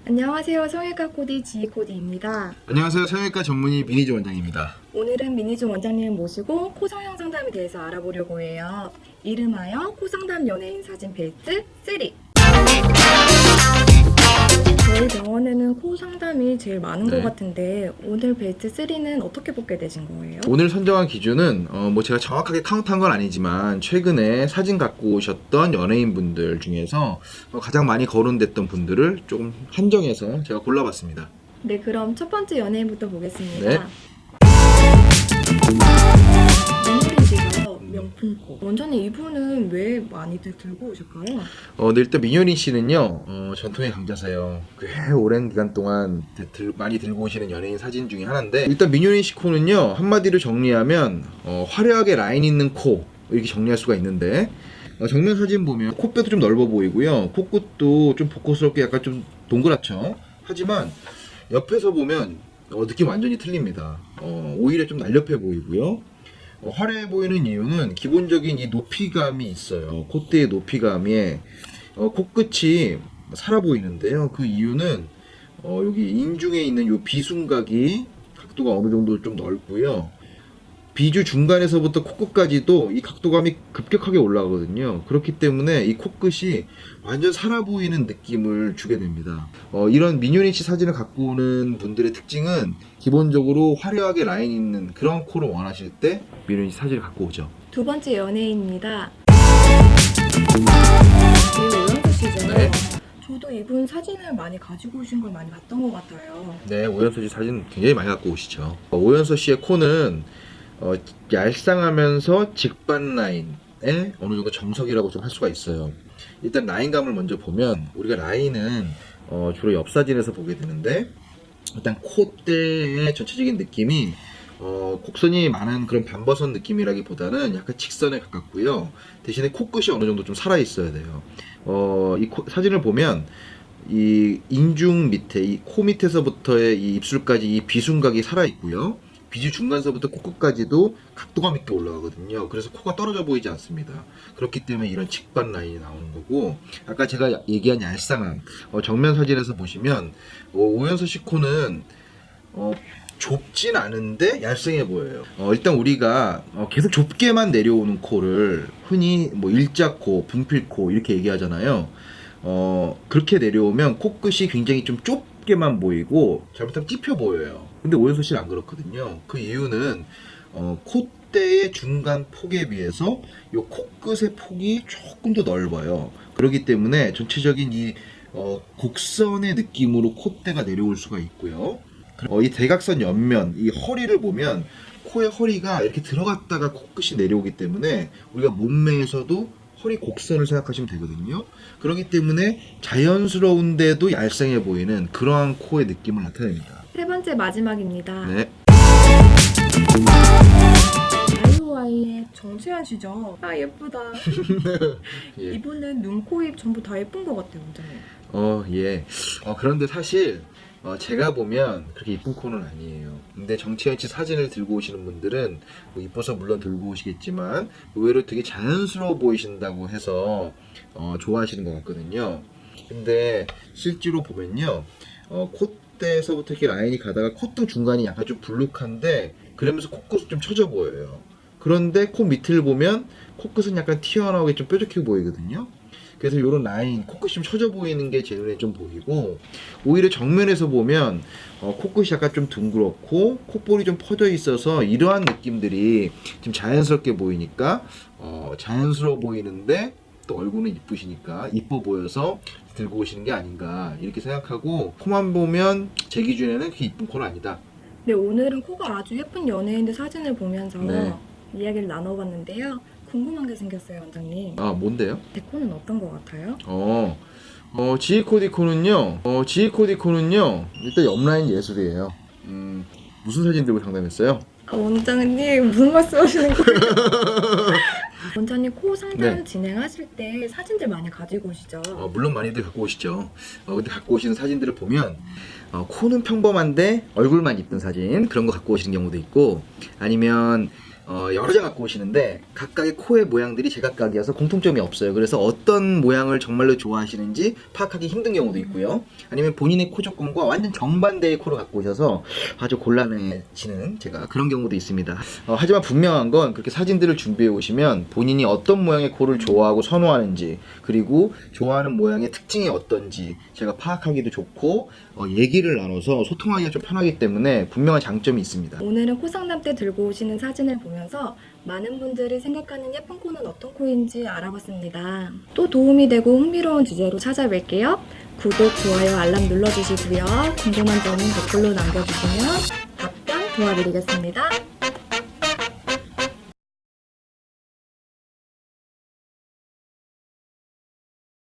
안녕하세요. 성형외과 코디 지코디입니다. 안녕하세요. 성형외과 전문의 민희조 원장입니다. 오늘은 민희중 원장님 모시고 코 성형 상담에 대해서 알아보려고 해요. 이름하여 코 상담 연예인 사진 벨트 3. 저희 병원에는 코 상담이 제일 많은 것 같은데 오늘 벨트 3는 어떻게 뽑게 되신 거예요? 오늘 선정한 기준은 제가 정확하게 카운트한 건 아니지만 최근에 사진 갖고 오셨던 연예인분들 중에서 가장 많이 거론됐던 분들을 조금 한정해서 제가 골라봤습니다. 네, 그럼 첫 번째 연예인부터 보겠습니다. 네. 민효린씨가 명품 코. 원장님 이분은 왜 많이들 들고 오실까요? 네, 일단 민효린 씨는요, 전통의 강자세요. 꽤 오랜 기간 동안 많이 들고 오시는 연예인 사진 중에 하나인데, 일단 민효린 씨 코는요, 한마디로 정리하면, 화려하게 라인 있는 코, 이렇게 정리할 수가 있는데, 정면 사진 보면 코뼈도 좀 넓어 보이고요, 코끝도 좀 복고스럽게 약간 좀 동그랗죠. 하지만, 옆에서 보면, 느낌 완전히 틀립니다. 오히려 좀 날렵해 보이고요. 화려해 보이는 이유는 기본적인 이 높이감이 있어요. 콧대의 높이감에 코끝이 살아 보이는데요. 그 이유는 여기 인중에 있는 이 비순각이 각도가 어느 정도 좀 넓고요. 비주 중간에서부터 코끝까지도 이 각도감이 급격하게 올라가거든요. 그렇기 때문에 이 코끝이 완전 살아 보이는 느낌을 주게 됩니다. 이런 민효린 씨 사진을 갖고 오는 분들의 특징은 기본적으로 화려하게 라인 있는 그런 코를 원하실 때 민효린 씨 사진을 갖고 오죠. 두 번째 연예인입니다. 오연수 씨죠? 네. 저도 이분 사진을 많이 가지고 오신 걸 많이 봤던 것 같아요. 네, 오연서 씨 사진 굉장히 많이 갖고 오시죠. 오연서 씨의 코는 얄쌍하면서 직반 라인의 어느 정도 정석이라고 좀 할 수가 있어요. 일단 라인감을 먼저 보면 우리가 라인은 주로 옆 사진에서 보게 되는데 일단 콧대의 전체적인 느낌이 곡선이 많은 그런 반버선 느낌이라기보다는 약간 직선에 가깝고요. 대신에 코끝이 어느 정도 좀 살아 있어야 돼요. 이 사진을 보면 이 인중 밑에 이 코 밑에서부터의 이 입술까지 이 비순각이 살아 있고요. 비주 중간서부터 코끝까지도 각도감 있게 올라가거든요. 그래서 코가 떨어져 보이지 않습니다. 그렇기 때문에 이런 직반 라인이 나오는 거고, 아까 제가 얘기한 얄쌍함, 정면 사진에서 보시면 오연서 씨 코는 좁진 않은데 얄쌍해 보여요. 일단 우리가 계속 좁게만 내려오는 코를 흔히 뭐 일자코, 분필코 이렇게 얘기하잖아요. 그렇게 내려오면 코끝이 굉장히 좀 좁게만 보이고 잘못하면 찝혀 보여요. 근데 오연서 씨는 안 그렇거든요. 그 이유는 콧대의 중간 폭에 비해서 이 코끝의 폭이 조금 더 넓어요. 그렇기 때문에 전체적인 이 곡선의 느낌으로 콧대가 내려올 수가 있고요. 이 대각선 옆면, 이 허리를 보면 코의 허리가 이렇게 들어갔다가 코끝이 내려오기 때문에 우리가 몸매에서도 허리 곡선을 생각하시면 되거든요. 그렇기 때문에 자연스러운데도 얄쌍해 보이는 그러한 코의 느낌을 나타냅니다. 세 번째 마지막입니다. 네. 아이오아이의 정채연 씨죠? 아, 예쁘다. 예. 이분은 눈, 코, 입 전부 다 예쁜 것 같아요, 원장님. 예. 그런데 사실 제가 보면 그렇게 이쁜 코는 아니에요. 근데 정채연 씨 사진을 들고 오시는 분들은 뭐 이뻐서 물론 들고 오시겠지만 의외로 되게 자연스러워 보이신다고 해서 좋아하시는 것 같거든요. 근데 실제로 보면요, 콧대에서부터 이렇게 라인이 가다가 콧등 중간이 약간 좀 불룩한데 그러면서 코끝이 좀 처져 보여요. 그런데 코 밑을 보면 코끝은 약간 튀어나오게 좀 뾰족해 보이거든요. 그래서 이런 라인, 코끝이 좀 처져 보이는 게 제 눈에 좀 보이고, 오히려 정면에서 보면 코끝이 약간 좀 둥그렇고 콧볼이 좀 퍼져 있어서 이러한 느낌들이 좀 자연스럽게 보이니까 자연스러워 보이는데 또 얼굴은 이쁘시니까 이뻐 보여서 들고 오시는 게 아닌가 이렇게 생각하고, 코만 보면 제 기준에는 그렇게 이쁜 코는 아니다. 네, 오늘은 코가 아주 예쁜 연예인들 사진을 보면서 네. 이야기를 나눠봤는데요. 궁금한 게 생겼어요, 원장님. 뭔데요? 제 코는 어떤 것 같아요? 지코디코는요, 일단 옆라인 예술이에요. 무슨 사진 들고 상담했어요? 원장님, 무슨 말씀 하시는 거예요? 원장님, 코 상담 네. 진행하실 때 사진들 많이 가지고 오시죠? 물론 많이들 갖고 오시죠. 근데 갖고 오시는 사진들을 보면 코는 평범한데 얼굴만 이쁜 사진, 그런 거 갖고 오시는 경우도 있고, 아니면 여러 장 갖고 오시는데 각각의 코의 모양들이 제각각이어서 공통점이 없어요. 그래서 어떤 모양을 정말로 좋아하시는지 파악하기 힘든 경우도 있고요. 아니면 본인의 코 조건과 완전 정반대의 코를 갖고 오셔서 아주 곤란해지는 제가 그런 경우도 있습니다. 하지만 분명한 건 그렇게 사진들을 준비해 오시면 본인이 어떤 모양의 코를 좋아하고 선호하는지, 그리고 좋아하는 모양의 특징이 어떤지 제가 파악하기도 좋고 얘기를 나눠서 소통하기가 좀 편하기 때문에 분명한 장점이 있습니다. 오늘은 코 상담 때 들고 오시는 사진을 보면서 많은 분들이 생각하는 예쁜 코는 어떤 코인지 알아봤습니다. 또 도움이 되고 흥미로운 주제로 찾아뵐게요. 구독, 좋아요, 알람 눌러주시고요. 궁금한 점은 댓글로 남겨주시면 답변 도와드리겠습니다.